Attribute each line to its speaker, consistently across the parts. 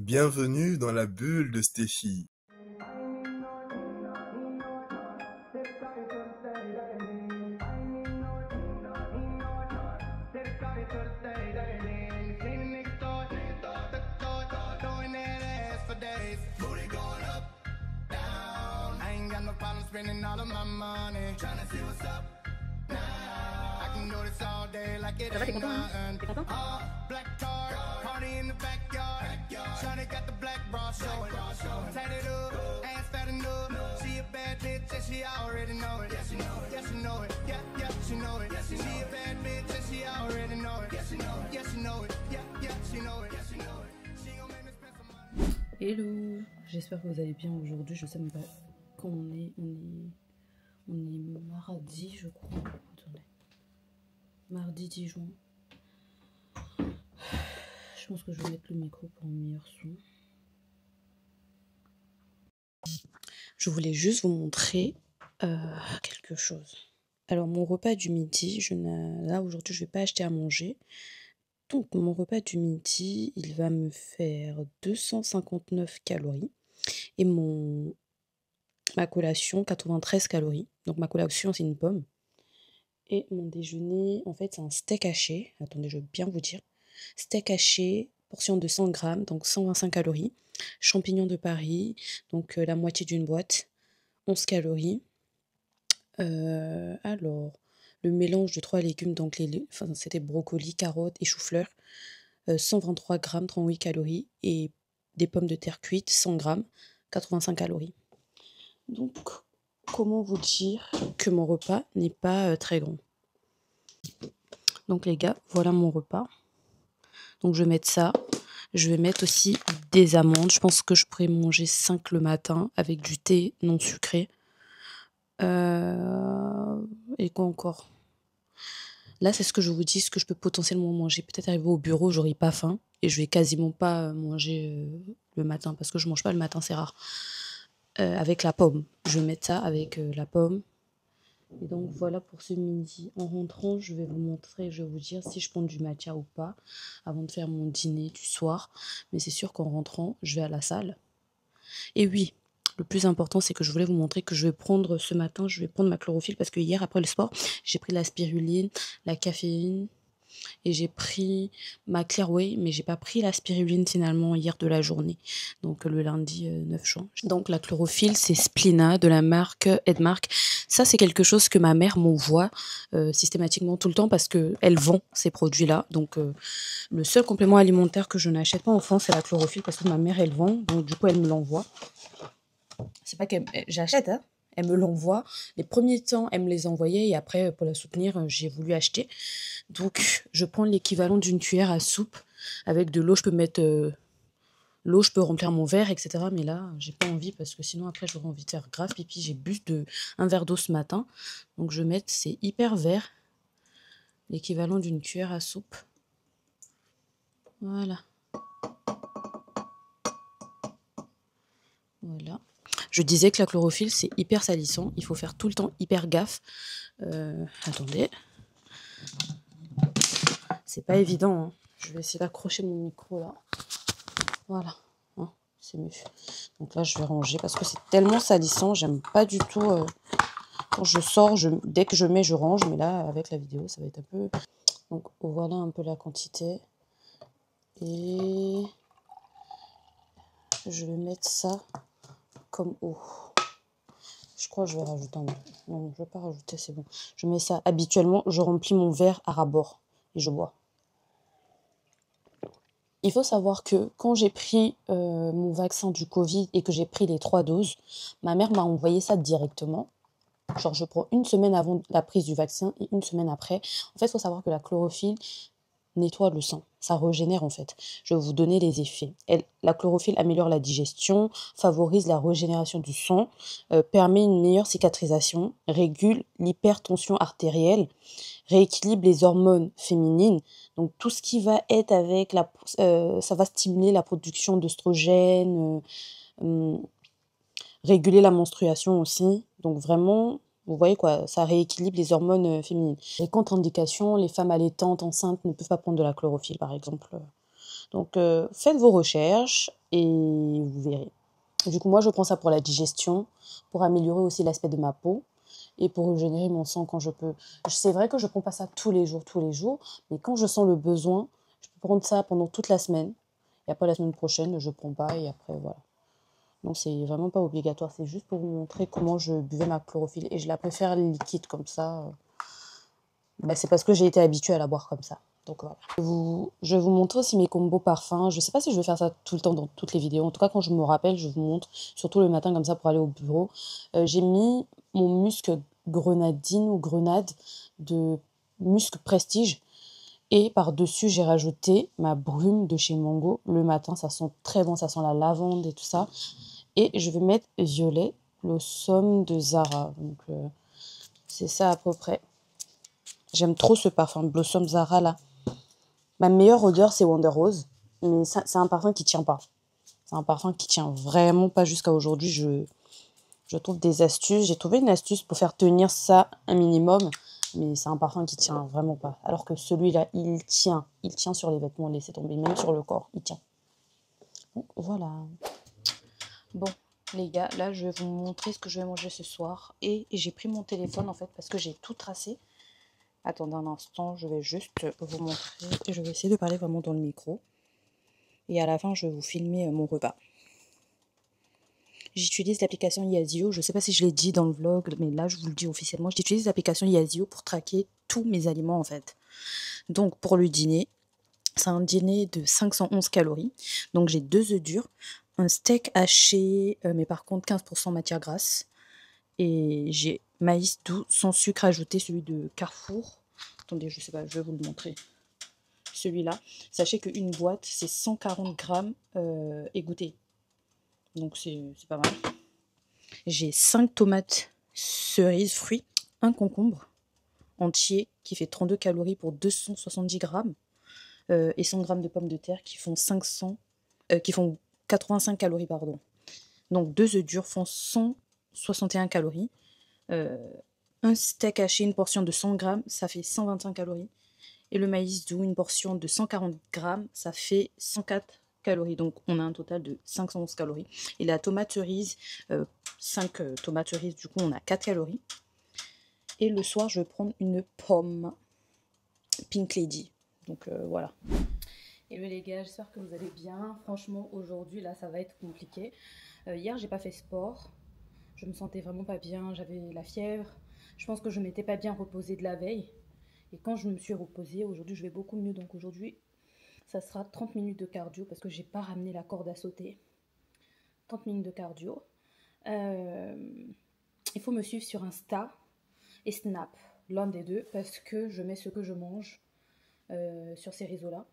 Speaker 1: Bienvenue dans la bulle de Stéphie.
Speaker 2: Spending all of my money, trying to see what's up now. I can do this all day like it ain't nothing. Black tar, party in the backyard. Shawty got the black bra showing. Tatted up, ass fat enough. She a bad bitch and she already know it. Yeah, she know it. Yeah, she know it. Yeah, yeah, she know it. She a bad bitch and she already know it. Yeah, she know it. Yeah, she know it. Yeah, yeah, she know it. Yeah, she know it. She gon' make me spend some money.
Speaker 3: Hello, j'espère que vous allez bien aujourd'hui. Je sais même pas quand on est mardi, je crois. Attendez, mardi 10 juin. Je pense que je vais mettre le micro pour un meilleur son. Je voulais juste vous montrer quelque chose. Alors mon repas du midi, là aujourd'hui je vais pas acheter à manger. Donc mon repas du midi, il va me faire 259 calories. Et ma collation, 93 calories. Donc ma collation, c'est une pomme. Et mon déjeuner, en fait, c'est un steak haché. Attendez, je vais bien vous dire. Steak haché, portion de 100 grammes, donc 125 calories. Champignons de Paris, donc la moitié d'une boîte, 11 calories. Alors, le mélange de 3 légumes, donc c'était brocoli, carottes et chou-fleur. 123 grammes, 38 calories. Et des pommes de terre cuites, 100 grammes, 85 calories. Donc, comment vous dire que mon repas n'est pas très grand. Donc les gars, voilà mon repas. Donc je vais mettre ça. Je vais mettre aussi des amandes. Je pense que je pourrais manger 5 le matin avec du thé non sucré. Et quoi encore? Là, c'est ce que je vous dis, ce que je peux potentiellement manger. Peut-être arriver au bureau, j'aurai pas faim. Et je vais quasiment pas manger le matin. Parce que je mange pas le matin, c'est rare. Avec la pomme. Je vais mettre ça avec la pomme. Et donc voilà pour ce midi. En rentrant, je vais vous montrer, je vais vous dire si je prends du matcha ou pas avant de faire mon dîner du soir. Mais c'est sûr qu'en rentrant, je vais à la salle. Et oui, le plus important, c'est que je voulais vous montrer que je vais prendre ce matin, je vais prendre ma chlorophylle parce que hier, après le sport, j'ai pris la spiruline, la caféine et j'ai pris ma Clearway, mais j'ai pas pris la spiruline finalement hier de la journée, donc le lundi 9 juin. Donc la chlorophylle, c'est Splina de la marque Edmark. Ça, c'est quelque chose que ma mère m'envoie systématiquement tout le temps parce qu'elle vend ces produits-là. Donc le seul complément alimentaire que je n'achète pas en France, c'est la chlorophylle parce que ma mère, elle vend, donc du coup, elle me l'envoie. C'est pas qu'elle j'achète, hein. Elle me l'envoie. Les premiers temps, elle me les envoyait et après, pour la soutenir, j'ai voulu acheter. Donc, je prends l'équivalent d'une cuillère à soupe avec de l'eau. Je peux mettre l'eau, je peux remplir mon verre, etc. Mais là, j'ai pas envie parce que sinon, après, j'aurais envie de faire grave pipi. J'ai bu un verre d'eau ce matin. Donc, je vais mettre, c'est hyper vert, l'équivalent d'une cuillère à soupe. Voilà. Voilà. Je disais que la chlorophylle, c'est hyper salissant. Il faut faire tout le temps hyper gaffe. Attendez. C'est pas évident. Hein. Je vais essayer d'accrocher mon micro là. Voilà. Hein, c'est mieux. Donc là, je vais ranger parce que c'est tellement salissant. J'aime pas du tout. Quand je sors, dès que je mets, je range. Mais là, avec la vidéo, ça va être un peu... Donc voilà un peu la quantité. Et je vais mettre ça comme eau. Je crois que je vais rajouter un peu. Non, je ne vais pas rajouter, c'est bon. Je mets ça. Habituellement, je remplis mon verre à ras-bord et je bois. Il faut savoir que quand j'ai pris mon vaccin du Covid et que j'ai pris les 3 doses, ma mère m'a envoyé ça directement. Genre, je prends une semaine avant la prise du vaccin et une semaine après. En fait, il faut savoir que la chlorophylle nettoie le sang. Ça régénère en fait. Je vais vous donner les effets. La chlorophylle améliore la digestion, favorise la régénération du sang, permet une meilleure cicatrisation, régule l'hypertension artérielle, rééquilibre les hormones féminines. Donc tout ce qui va être avec ça va stimuler la production d'œstrogènes, réguler la menstruation aussi. Donc vraiment, vous voyez quoi, ça rééquilibre les hormones féminines. Les contre-indications, les femmes allaitantes, enceintes ne peuvent pas prendre de la chlorophylle par exemple. Donc, faites vos recherches et vous verrez. Du coup, moi, je prends ça pour la digestion, pour améliorer aussi l'aspect de ma peau et pour régénérer mon sang quand je peux. C'est vrai que je ne prends pas ça tous les jours, mais quand je sens le besoin, je peux prendre ça pendant toute la semaine. Et après, la semaine prochaine, je ne prends pas et après, voilà. Donc, c'est vraiment pas obligatoire. C'est juste pour vous montrer comment je buvais ma chlorophylle. Et je la préfère liquide comme ça. C'est parce que j'ai été habituée à la boire comme ça. Donc voilà. Je vais vous montrer aussi mes combos parfums. Je ne sais pas si je vais faire ça tout le temps dans toutes les vidéos. En tout cas, quand je me rappelle, je vous montre. Surtout le matin comme ça pour aller au bureau. J'ai mis mon musc grenadine ou grenade de musc prestige. Et par-dessus, j'ai rajouté ma brume de chez Mango. Le matin, ça sent très bon. Ça sent la lavande et tout ça. Et je vais mettre violet, Blossom de Zara. Donc c'est ça à peu près. J'aime trop ce parfum Blossom Zara là. Ma meilleure odeur, c'est Wonder Rose. Mais c'est un parfum qui tient pas. C'est un parfum qui tient vraiment pas jusqu'à aujourd'hui. Je trouve des astuces. J'ai trouvé une astuce pour faire tenir ça un minimum. Mais c'est un parfum qui tient vraiment pas. Alors que celui-là, il tient. Il tient sur les vêtements. Laissez tomber. Même sur le corps, il tient. Donc voilà. Bon, les gars, là, je vais vous montrer ce que je vais manger ce soir. Et j'ai pris mon téléphone, en fait, parce que j'ai tout tracé. Attendez un instant, je vais juste vous montrer. Et je vais essayer de parler vraiment dans le micro. Et à la fin, je vais vous filmer mon repas. J'utilise l'application Yazio. Je ne sais pas si je l'ai dit dans le vlog, mais là, je vous le dis officiellement. J'utilise l'application Yazio pour traquer tous mes aliments, en fait. Donc, pour le dîner, c'est un dîner de 511 calories. Donc, j'ai 2 œufs durs, un steak haché, mais par contre 15% matière grasse. Et j'ai maïs doux sans sucre ajouté, celui de Carrefour. Attendez, je sais pas, je vais vous le montrer. Celui-là. Sachez qu'une boîte, c'est 140 grammes égoutté. Donc c'est pas mal. J'ai 5 tomates cerises fruits, un concombre entier qui fait 32 calories pour 270 grammes et 100 grammes de pommes de terre qui font 85 calories, pardon. Donc 2 œufs durs font 161 calories. Un steak haché, une portion de 100 grammes, ça fait 125 calories. Et le maïs doux, une portion de 140 grammes, ça fait 104 calories. Donc on a un total de 511 calories. Et la tomate cerise, 5 tomates cerises, du coup on a 4 calories. Et le soir, je vais prendre une pomme Pink Lady. Donc voilà. Hello les gars, j'espère que vous allez bien. Franchement, aujourd'hui, là, ça va être compliqué. Hier, j'ai pas fait sport. Je me sentais vraiment pas bien. J'avais la fièvre. Je pense que je m'étais pas bien reposée de la veille. Et quand je me suis reposée, aujourd'hui, je vais beaucoup mieux. Donc aujourd'hui, ça sera 30 minutes de cardio parce que j'ai pas ramené la corde à sauter. 30 minutes de cardio. Il faut me suivre sur Insta et Snap, l'un des deux, parce que je mets ce que je mange sur ces réseaux-là.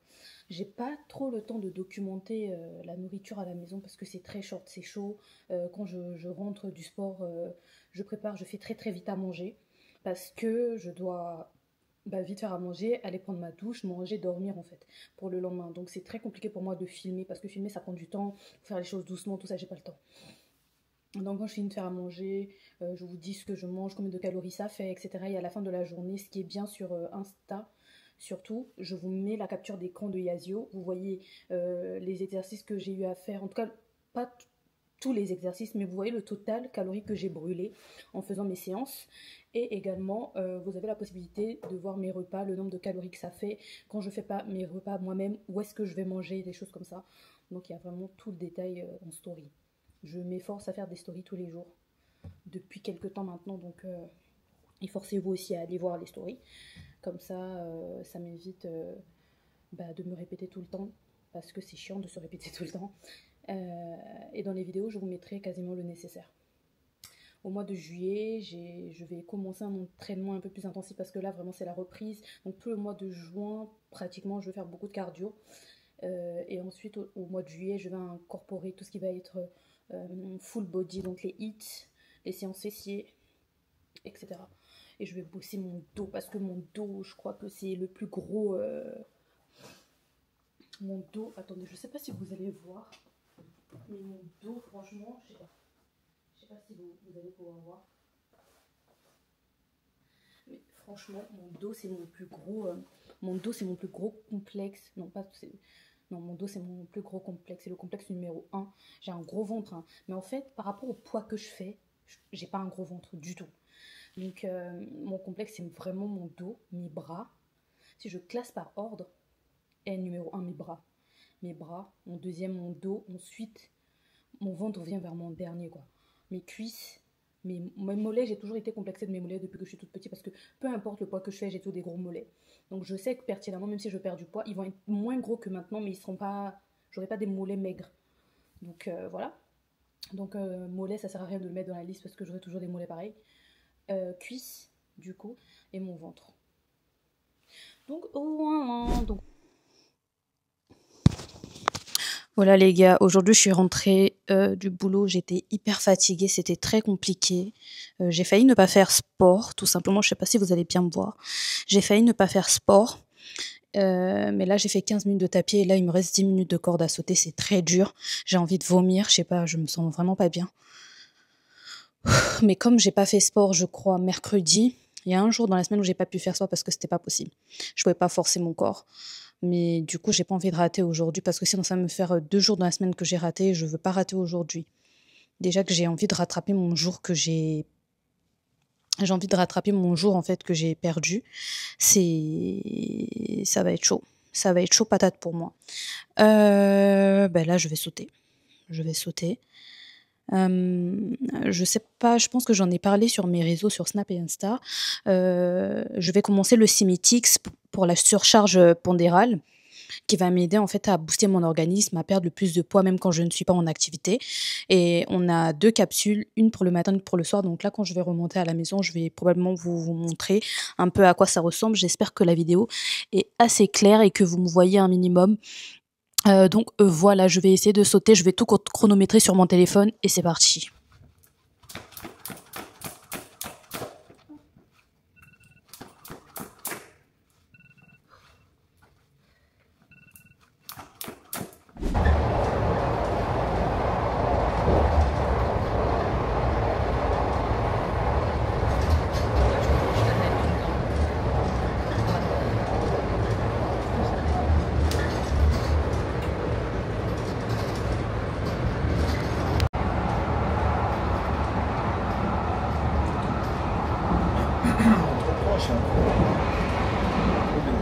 Speaker 3: J'ai pas trop le temps de documenter la nourriture à la maison parce que c'est très short, c'est chaud. Quand je rentre du sport, je prépare, je fais très très vite à manger parce que je dois vite faire à manger, aller prendre ma douche, manger, dormir en fait pour le lendemain. Donc c'est très compliqué pour moi de filmer parce que filmer ça prend du temps, faire les choses doucement, tout ça, j'ai pas le temps. Donc quand je finis de faire à manger, je vous dis ce que je mange, combien de calories ça fait, etc. Et à la fin de la journée, ce qui est bien sur Insta, surtout, je vous mets la capture d'écran de Yazio. Vous voyez les exercices que j'ai eu à faire. En tout cas, pas tous les exercices, mais vous voyez le total calorique que j'ai brûlé en faisant mes séances. Et également, vous avez la possibilité de voir mes repas, le nombre de calories que ça fait. Quand je ne fais pas mes repas moi-même, où est-ce que je vais manger, des choses comme ça. Donc il y a vraiment tout le détail en story. Je m'efforce à faire des stories tous les jours, depuis quelques temps maintenant, donc efforcez-vous aussi à aller voir les stories. Comme ça, ça m'évite de me répéter tout le temps, parce que c'est chiant de se répéter tout le temps. Et dans les vidéos, je vous mettrai quasiment le nécessaire. Au mois de juillet, je vais commencer un entraînement un peu plus intensif, parce que là, vraiment, c'est la reprise. Donc tout le mois de juin, pratiquement, je vais faire beaucoup de cardio. Et ensuite, au mois de juillet, je vais incorporer tout ce qui va être full body, donc les hits, les séances fessiers, etc. Et je vais bosser mon dos parce que mon dos, je crois que c'est le plus gros. Mon dos, attendez, je sais pas si vous allez voir, mais mon dos, franchement, je sais pas si vous allez pouvoir voir. Mais franchement, mon dos, c'est mon plus gros. Mon dos, c'est mon plus gros complexe. Non, pas. Non, mon dos, c'est mon plus gros complexe. C'est le complexe numéro un. J'ai un gros ventre, hein. Mais en fait, par rapport au poids que je fais, j'ai pas un gros ventre du tout. Donc, mon complexe, c'est vraiment mon dos, mes bras. Si je classe par ordre, numéro un, mes bras. Mes bras, mon deuxième, mon dos. Ensuite, mon ventre vient vers mon dernier, quoi. Mes cuisses, mes mollets, j'ai toujours été complexée de mes mollets depuis que je suis toute petite parce que peu importe le poids que je fais, j'ai toujours des gros mollets. Donc je sais que pertinemment, même si je perds du poids, ils vont être moins gros que maintenant, mais ils seront pas, j'aurai pas des mollets maigres. Donc voilà. Donc mollets, ça sert à rien de le mettre dans la liste parce que j'aurai toujours des mollets pareils. Cuisses, du coup, et mon ventre. Donc voilà. Donc voilà les gars, aujourd'hui je suis rentrée du boulot, j'étais hyper fatiguée, c'était très compliqué. J'ai failli ne pas faire sport, tout simplement, je sais pas si vous allez bien me voir. J'ai failli ne pas faire sport, mais là j'ai fait 15 minutes de tapis et là il me reste 10 minutes de corde à sauter, c'est très dur. J'ai envie de vomir, je sais pas, je me sens vraiment pas bien. Mais comme j'ai pas fait sport, je crois, mercredi, il y a un jour dans la semaine où j'ai pas pu faire sport parce que c'était pas possible. Je pouvais pas forcer mon corps. Mais du coup, j'ai pas envie de rater aujourd'hui parce que sinon ça va me faire 2 jours dans la semaine que j'ai raté et je veux pas rater aujourd'hui. Déjà que j'ai envie de rattraper mon jour que j'ai envie de rattraper mon jour en fait que j'ai perdu. Ça va être chaud. Ça va être chaud patate pour moi. Ben là, je vais sauter. Je vais sauter. Je sais pas, je pense que j'en ai parlé sur mes réseaux, sur Snap et Insta. Je vais commencer le Cimitix pour la surcharge pondérale, qui va m'aider en fait à booster mon organisme, à perdre le plus de poids même quand je ne suis pas en activité. Et on a 2 capsules, une pour le matin, une pour le soir. Donc là, quand je vais remonter à la maison, je vais probablement vous montrer un peu à quoi ça ressemble. J'espère que la vidéo est assez claire et que vous me voyez un minimum. Donc voilà, je vais essayer de sauter, je vais tout chronométrer sur mon téléphone et c'est parti.
Speaker 1: Trop proche, hein. Trop bien.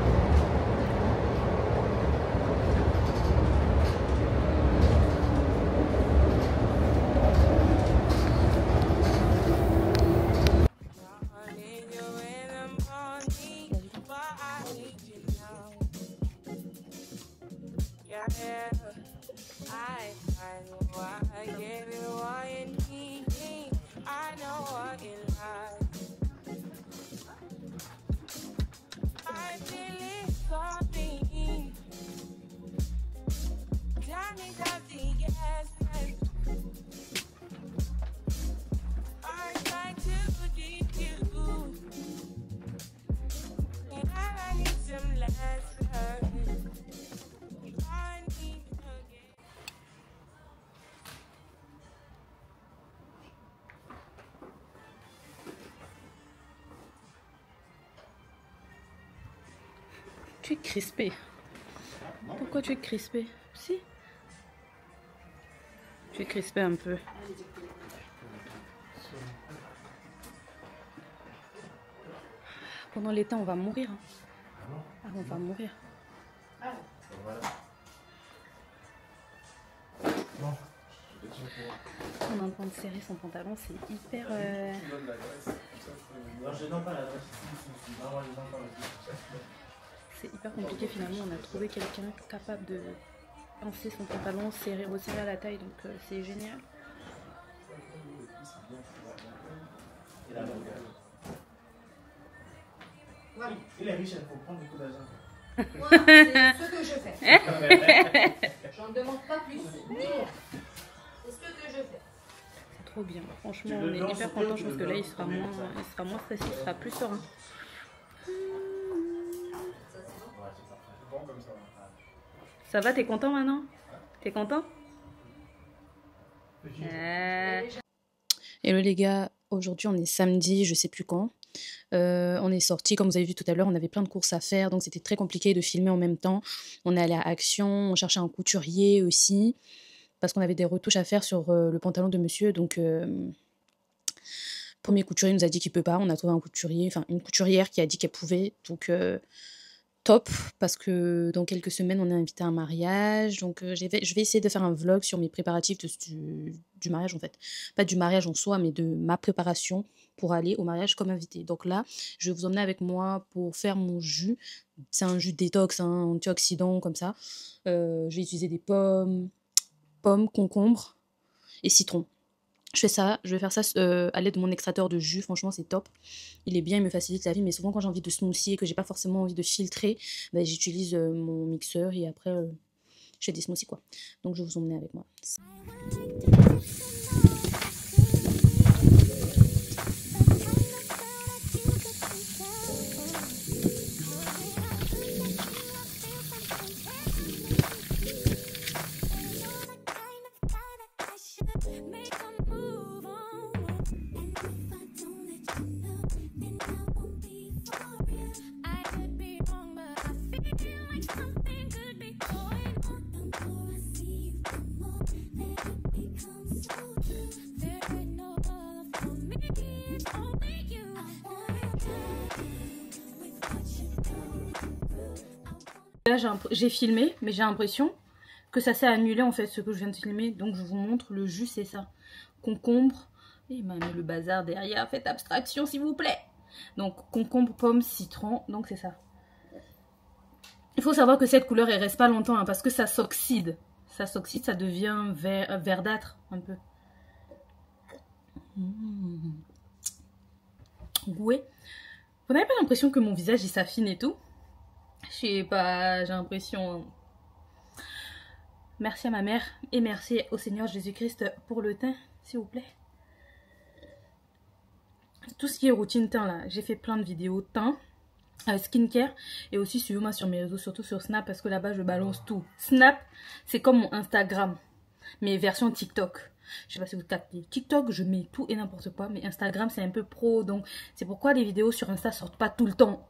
Speaker 1: Tu es crispé. Pourquoi tu es crispé? Si. Tu es crispé un peu. Pendant l'été, on va mourir. Ah, on va mourir. On est en train de serrer son pantalon, c'est hyper... C'est hyper compliqué finalement, on a trouvé quelqu'un capable de pincer son pantalon, resserrer à la taille, donc c'est génial.
Speaker 4: Il est riche, il faut prendre beaucoup d'argent. Moi, c'est ce que je fais. J'en demande pas plus. C'est ce que je fais.
Speaker 3: C'est trop bien. Franchement, on est hyper contents. Je pense que là, il sera moins stressé, il sera plus serein. Ça va, t'es content maintenant? T'es content? Hello les gars, aujourd'hui on est samedi, je sais plus quand. On est sorti, comme vous avez vu tout à l'heure, on avait plein de courses à faire, donc c'était très compliqué de filmer en même temps. On est allé à Action, on cherchait un couturier aussi, parce qu'on avait des retouches à faire sur le pantalon de monsieur. Donc, premier couturier nous a dit qu'il peut pas. On a trouvé un couturier, enfin une couturière qui a dit qu'elle pouvait. Donc, top, parce que dans quelques semaines, on est invité à un mariage. Donc, je vais essayer de faire un vlog sur mes préparatifs du mariage, en fait. Pas du mariage en soi, mais de ma préparation pour aller au mariage comme invité. Donc là, je vais vous emmener avec moi pour faire mon jus. C'est un jus détox, hein, antioxydant, comme ça. Je vais utiliser des pommes, concombre et citron. Je vais faire ça à l'aide de mon extracteur de jus. Franchement, c'est top. Il est bien, il me facilite la vie. Mais souvent, quand j'ai envie de smoothie et que j'ai pas forcément envie de filtrer, bah, j'utilise mon mixeur et après, je fais des smoothies, quoi. Donc, je vais vous emmener avec moi. Là, j'ai filmé, mais j'ai l'impression que ça s'est annulé en fait, ce que je viens de filmer. Donc, je vous montre, le jus, c'est ça. Concombre, il m'a mis le bazar derrière, faites abstraction s'il vous plaît. Donc, concombre, pomme, citron, donc c'est ça. Il faut savoir que cette couleur, elle reste pas longtemps, hein, parce que ça s'oxyde. Ça s'oxyde, ça devient verdâtre, un peu. Goué. Vous n'avez pas l'impression que mon visage, il s'affine et tout? Je sais pas, j'ai l'impression. Merci à ma mère et merci au Seigneur Jésus-Christ pour le teint, s'il vous plaît. Tout ce qui est routine teint là, j'ai fait plein de vidéos teint, skincare, et aussi suivez-moi sur mes réseaux, surtout sur Snap, parce que là-bas je balance tout. Snap, c'est comme mon Instagram, mais version TikTok. Je sais pas si vous captez. TikTok, je mets tout et n'importe quoi, mais Instagram c'est un peu pro, donc c'est pourquoi les vidéos sur Insta sortent pas tout le temps.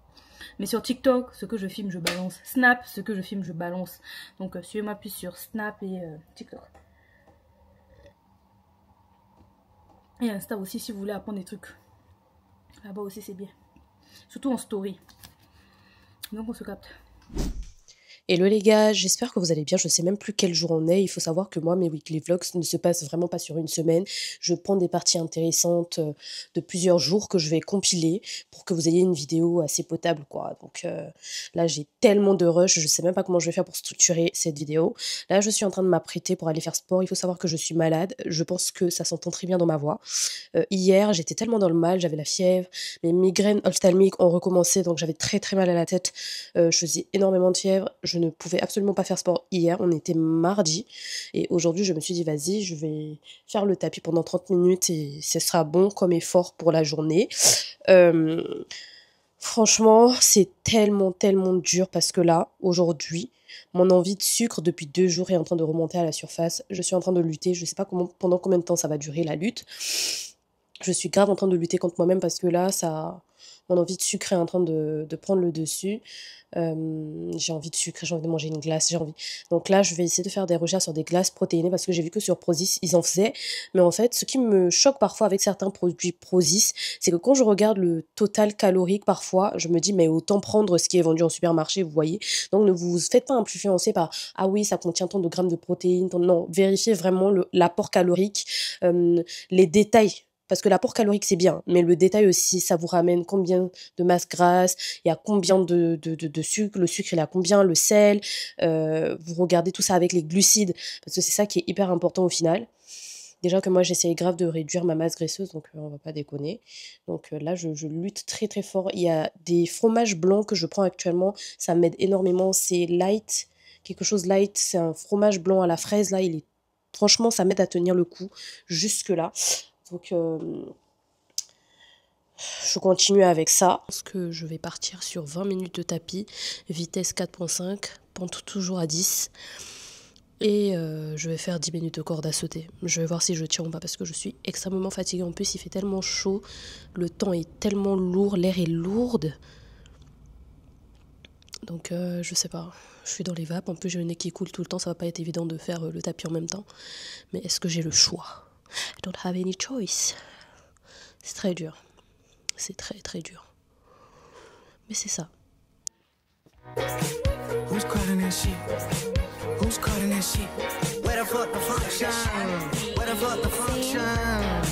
Speaker 3: Mais sur TikTok, ce que je filme, je balance. Snap, ce que je filme, je balance. Donc, suivez-moi plus sur Snap et TikTok. Et Insta aussi, si vous voulez apprendre des trucs. Là-bas aussi, c'est bien. Surtout en story. Donc, on se capte.
Speaker 5: Hello les gars, j'espère que vous allez bien, je sais même plus quel jour on est. Il faut savoir que moi, mes weekly vlogs ne se passent vraiment pas sur une semaine. Je prends des parties intéressantes de plusieurs jours que je vais compiler pour que vous ayez une vidéo assez potable, quoi. Donc là, j'ai tellement de rush, je sais même pas comment je vais faire pour structurer cette vidéo. Là, je suis en train de m'apprêter pour aller faire sport. Il faut savoir que je suis malade, je pense que ça s'entend très bien dans ma voix. Hier, j'étais tellement dans le mal, j'avais la fièvre, mes migraines ophtalmiques ont recommencé, donc j'avais très très mal à la tête. Je faisais énormément de fièvre, je ne pouvais absolument pas faire sport hier, on était mardi, et aujourd'hui je me suis dit vas-y, je vais faire le tapis pendant 30 minutes et ce sera bon comme effort pour la journée. Franchement, c'est tellement dur parce que là, aujourd'hui, mon envie de sucre depuis 2 jours est en train de remonter à la surface. Je suis en train de lutter, je sais pas pendant combien de temps ça va durer la lutte. Je suis grave en train de lutter contre moi-même parce que là, mon envie de sucre est en train de prendre le dessus. J'ai envie de sucre, j'ai envie de manger une glace, j'ai envie. Donc là, je vais essayer de faire des recherches sur des glaces protéinées parce que j'ai vu que sur Prozis, ils en faisaient. Mais en fait, ce qui me choque parfois avec certains produits Prozis, c'est que quand je regarde le total calorique, parfois, je me dis, mais autant prendre ce qui est vendu en supermarché, vous voyez. Donc ne vous faites pas influencer par, ah oui, ça contient tant de grammes de protéines. Non, vérifiez vraiment l'apport calorique, les détails. Parce que l'apport calorique, c'est bien, mais le détail aussi, ça vous ramène combien de masse grasse, il y a combien de sucre, le sucre, il a combien, le sel, vous regardez tout ça avec les glucides, parce que c'est ça qui est hyper important au final. Déjà que moi, j'essaye grave de réduire ma masse graisseuse, donc on va pas déconner. Donc là, je lutte très très fort. Il y a des fromages blancs que je prends actuellement, ça m'aide énormément, c'est light, quelque chose light, c'est un fromage blanc à la fraise, là, franchement, ça m'aide à tenir le coup jusque-là. Donc, je continue avec ça. Je pense que je vais partir sur 20 minutes de tapis, vitesse 4.5, pente toujours à 10. Et je vais faire 10 minutes de corde à sauter. Je vais voir si je tiens ou pas parce que je suis extrêmement fatiguée. En plus, il fait tellement chaud, le temps est tellement lourd, l'air est lourde. Donc je sais pas, je suis dans les vapes. En plus, j'ai le nez qui coule tout le temps. Ça va pas être évident de faire le tapis en même temps. Mais est-ce que j'ai le choix? I don't have any choice. C'est très dur. C'est très très dur. Mais c'est ça.
Speaker 2: Who's calling that shit? Who's calling that shit? Where the fuck the function? Where the fuck the function?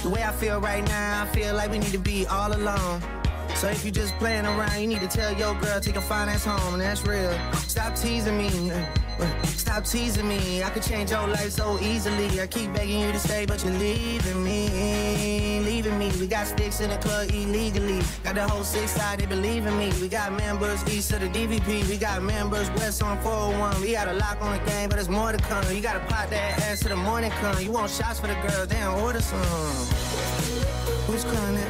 Speaker 2: The way I feel right now, I feel like we need to be all alone. So if you just playing around, you need to tell your girl take a finance home, and that's real. Stop teasing me. Stop teasing me. I could change your life so easily. I keep begging you to stay, but you're leaving me. Leaving me. We got sticks in the club illegally. Got the whole 6 side, they believe in me. We got members east of the DVP. We got members west on 401. We got a lock on the game, but there's more to come. You gotta pop that ass till the morning come. You want shots for the girls, damn, order some. Who's calling it?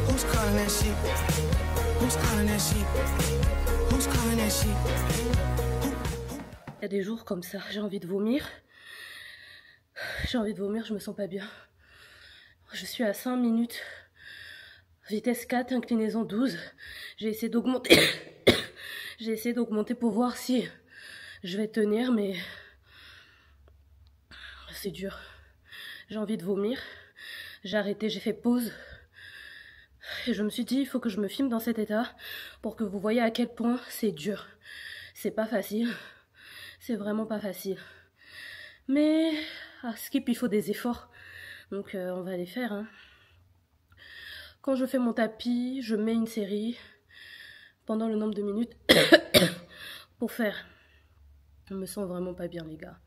Speaker 2: Who's calling that shit? Who's calling that shit? Who's calling that shit?
Speaker 1: Il y a des jours comme ça, j'ai envie de vomir. J'ai envie de vomir, je me sens pas bien. Je suis à 5 minutes. Vitesse 4, inclinaison 12. J'ai essayé d'augmenter. J'ai essayé d'augmenter pour voir si je vais tenir, mais c'est dur. J'ai envie de vomir. J'ai arrêté, j'ai fait pause. Et je me suis dit, il faut que je me filme dans cet état pour que vous voyez à quel point c'est dur. C'est pas facile. C'est vraiment pas facile. Mais à Skip, il faut des efforts. Donc on va les faire. Hein. Quand je fais mon tapis, je mets une série pendant le nombre de minutes pour faire. Je me sens vraiment pas bien, les gars.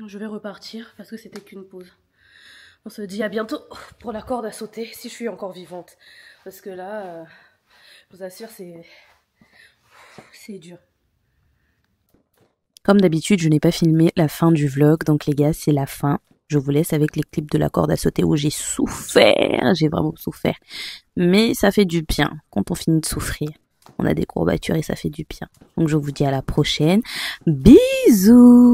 Speaker 1: Je vais repartir parce que c'était qu'une pause. On se dit à bientôt pour la corde à sauter si je suis encore vivante. Parce que là, je vous assure, c'est dur.
Speaker 3: Comme d'habitude, je n'ai pas filmé la fin du vlog. Donc les gars, c'est la fin. Je vous laisse avec les clips de la corde à sauter où j'ai souffert. J'ai vraiment souffert. Mais ça fait du bien quand on finit de souffrir. On a des courbatures et ça fait du bien. Donc je vous dis à la prochaine. Bisous!